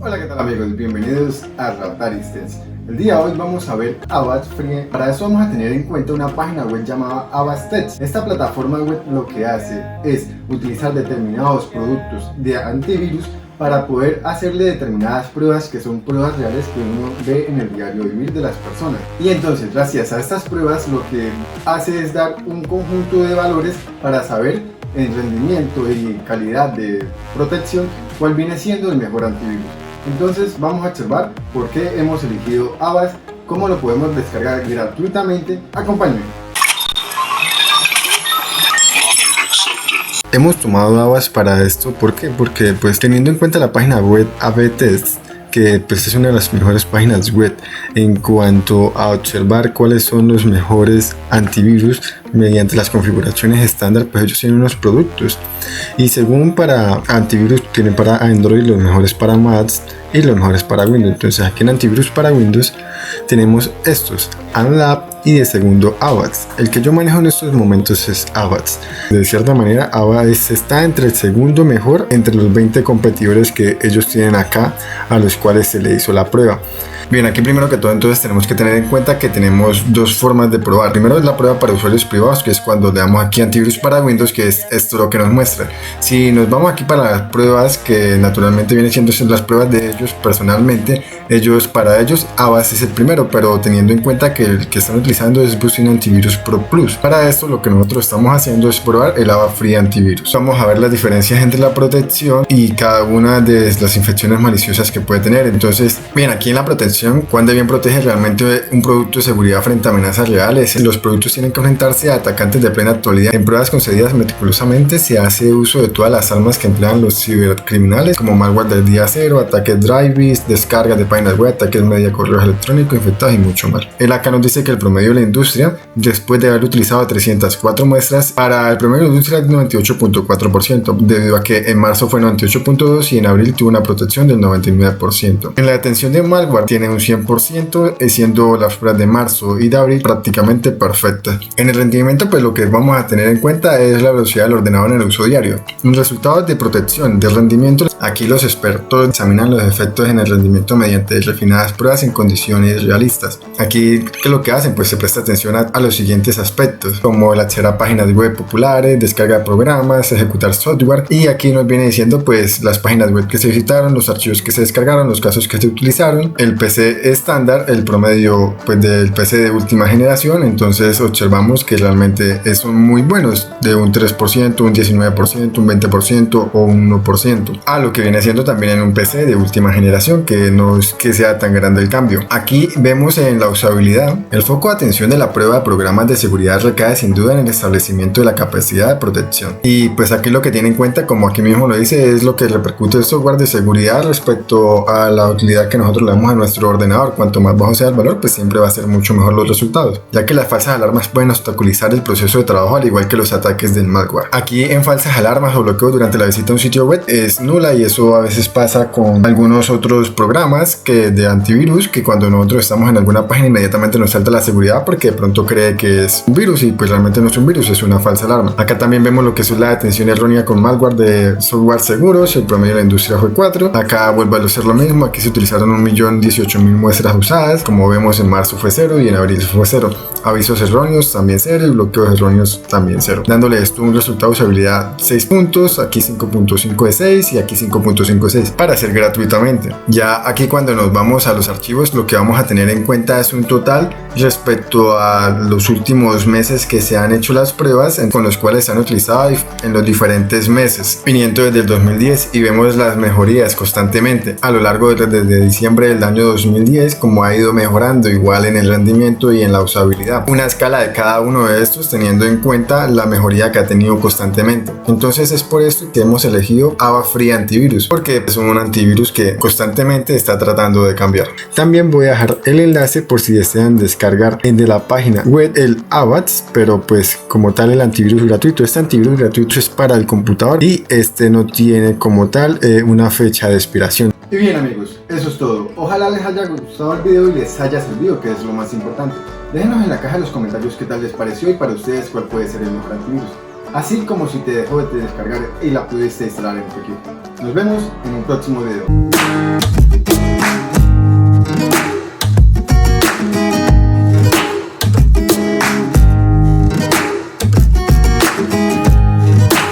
Hola, ¿qué tal amigos? Bienvenidos a Rataristes. El día de hoy vamos a ver Avast Free. Para eso vamos a tener en cuenta una página web llamada Avast Test. Esta plataforma web lo que hace es utilizar determinados productos de antivirus para poder hacerle determinadas pruebas que son pruebas reales que uno ve en el diario vivir de las personas. Y entonces, gracias a estas pruebas, lo que hace es dar un conjunto de valores para saber en rendimiento y calidad de protección cuál viene siendo el mejor antivirus. Entonces vamos a observar por qué hemos elegido Avast, cómo lo podemos descargar gratuitamente. Acompáñenme. Hemos tomado Avast para esto, ¿por qué? Porque pues teniendo en cuenta la página web Avast Test, que pues es una de las mejores páginas web en cuanto a observar cuáles son los mejores antivirus mediante las configuraciones estándar, pues ellos tienen unos productos y según para antivirus tienen para Android los mejores para Mac y los mejores para Windows. Entonces aquí en antivirus para Windows tenemos estos Unlab y de segundo Avast. El que yo manejo en estos momentos es Avast. De cierta manera Avast está entre el segundo mejor entre los 20 competidores que ellos tienen acá, a los cuales se le hizo la prueba. Bien, aquí primero que todo entonces tenemos que tener en cuenta que tenemos dos formas de probar. Primero es la prueba para usuarios privados, que es cuando le damos aquí antivirus para Windows, que es esto lo que nos muestra. Si nos vamos aquí para las pruebas, que naturalmente vienen siendo las pruebas de ellos personalmente, para ellos Avast es el primero, pero teniendo en cuenta que el que están utilizando es Busting Antivirus Pro Plus. Para esto lo que nosotros estamos haciendo es probar el Avast Free Antivirus. Vamos a ver las diferencias entre la protección y cada una de las infecciones maliciosas que puede tener. Entonces, bien, aquí en la protección, cuán de bien protege realmente un producto de seguridad frente a amenazas reales. Los productos tienen que enfrentarse a atacantes de plena actualidad. En pruebas concedidas meticulosamente se hace uso de todas las armas que emplean los cibercriminales, como malware del día cero, ataques drive-bys, descargas de páginas web, ataques media correos electrónicos infectados y mucho más. Él acá nos dice que el promedio de la industria, después de haber utilizado 304 muestras, para el promedio de la industria es 98.4%, debido a que en marzo fue 98.2% y en abril tuvo una protección del 99%. En la detención de malware tiene un 100%, siendo las pruebas de marzo y de abril prácticamente perfectas. En el rendimiento, pues lo que vamos a tener en cuenta es la velocidad del ordenador en el uso diario. En resultados de protección de rendimiento, aquí los expertos examinan los efectos en el rendimiento mediante refinadas pruebas en condiciones realistas. Aquí, ¿qué es lo que hacen? Pues se presta atención a los siguientes aspectos, como el acceder a páginas web populares, descarga de programas, ejecutar software, y aquí nos viene diciendo pues las páginas web que se visitaron, los archivos que se descargaron, los casos que se utilizaron, el PC estándar, el promedio pues del PC de última generación. Entonces observamos que realmente son muy buenos, de un 3%, un 19%, un 20% o un 1%, a lo que viene siendo también en un PC de última generación, que no es que sea tan grande el cambio. Aquí vemos en la usabilidad, el foco de atención de la prueba de programas de seguridad recae sin duda en el establecimiento de la capacidad de protección, y pues aquí lo que tiene en cuenta, como aquí mismo lo dice, es lo que repercute el software de seguridad respecto a la utilidad que nosotros le damos a nuestro ordenador. Cuanto más bajo sea el valor, pues siempre va a ser mucho mejor los resultados, ya que las falsas alarmas pueden obstaculizar el proceso de trabajo, al igual que los ataques del malware. Aquí en falsas alarmas o bloqueo durante la visita a un sitio web es nula, y eso a veces pasa con algunos otros programas de antivirus, que cuando nosotros estamos en alguna página inmediatamente nos salta la seguridad porque de pronto cree que es un virus, y pues realmente no es un virus, es una falsa alarma. Acá también vemos lo que es la detención errónea con malware de software seguros. El promedio de la industria fue 4. Acá vuelve a ser lo mismo, aquí se utilizaron 1.018.000 muestras usadas, como vemos en marzo fue 0 y en abril fue 0. Avisos erróneos también 0 y bloqueos erróneos también 0, dándole esto un resultado de usabilidad 6 puntos, aquí 5.5 de 6 y aquí 5.5 de 6 para hacer gratuitamente. Ya aquí cuando nos vamos a los archivos, lo que vamos a tener en cuenta es un total respecto a los últimos meses que se han hecho las pruebas, con los cuales se han utilizado en los diferentes meses, viniendo desde el 2010, y vemos las mejorías constantemente a lo largo desde diciembre del año 2010, como ha ido mejorando igual en el rendimiento y en la usabilidad. Una escala de cada uno de estos teniendo en cuenta la mejoría que ha tenido constantemente. Entonces es por esto que hemos elegido Avast Free Antivirus, porque es un antivirus que constantemente está tratando de cambiar. También voy a dejar el enlace por si desean descargar de la página web el Avast, pero pues como tal el antivirus gratuito. Este antivirus gratuito es para el computador y este no tiene como tal una fecha de expiración. Y bien amigos, eso es todo. Ojalá les haya gustado el video y les haya servido, que es lo más importante. Déjenos en la caja de los comentarios qué tal les pareció y para ustedes cuál puede ser el mejor antivirus. Así como si te dejó de descargar y la pudiste instalar en tu equipo. Nos vemos en un próximo video.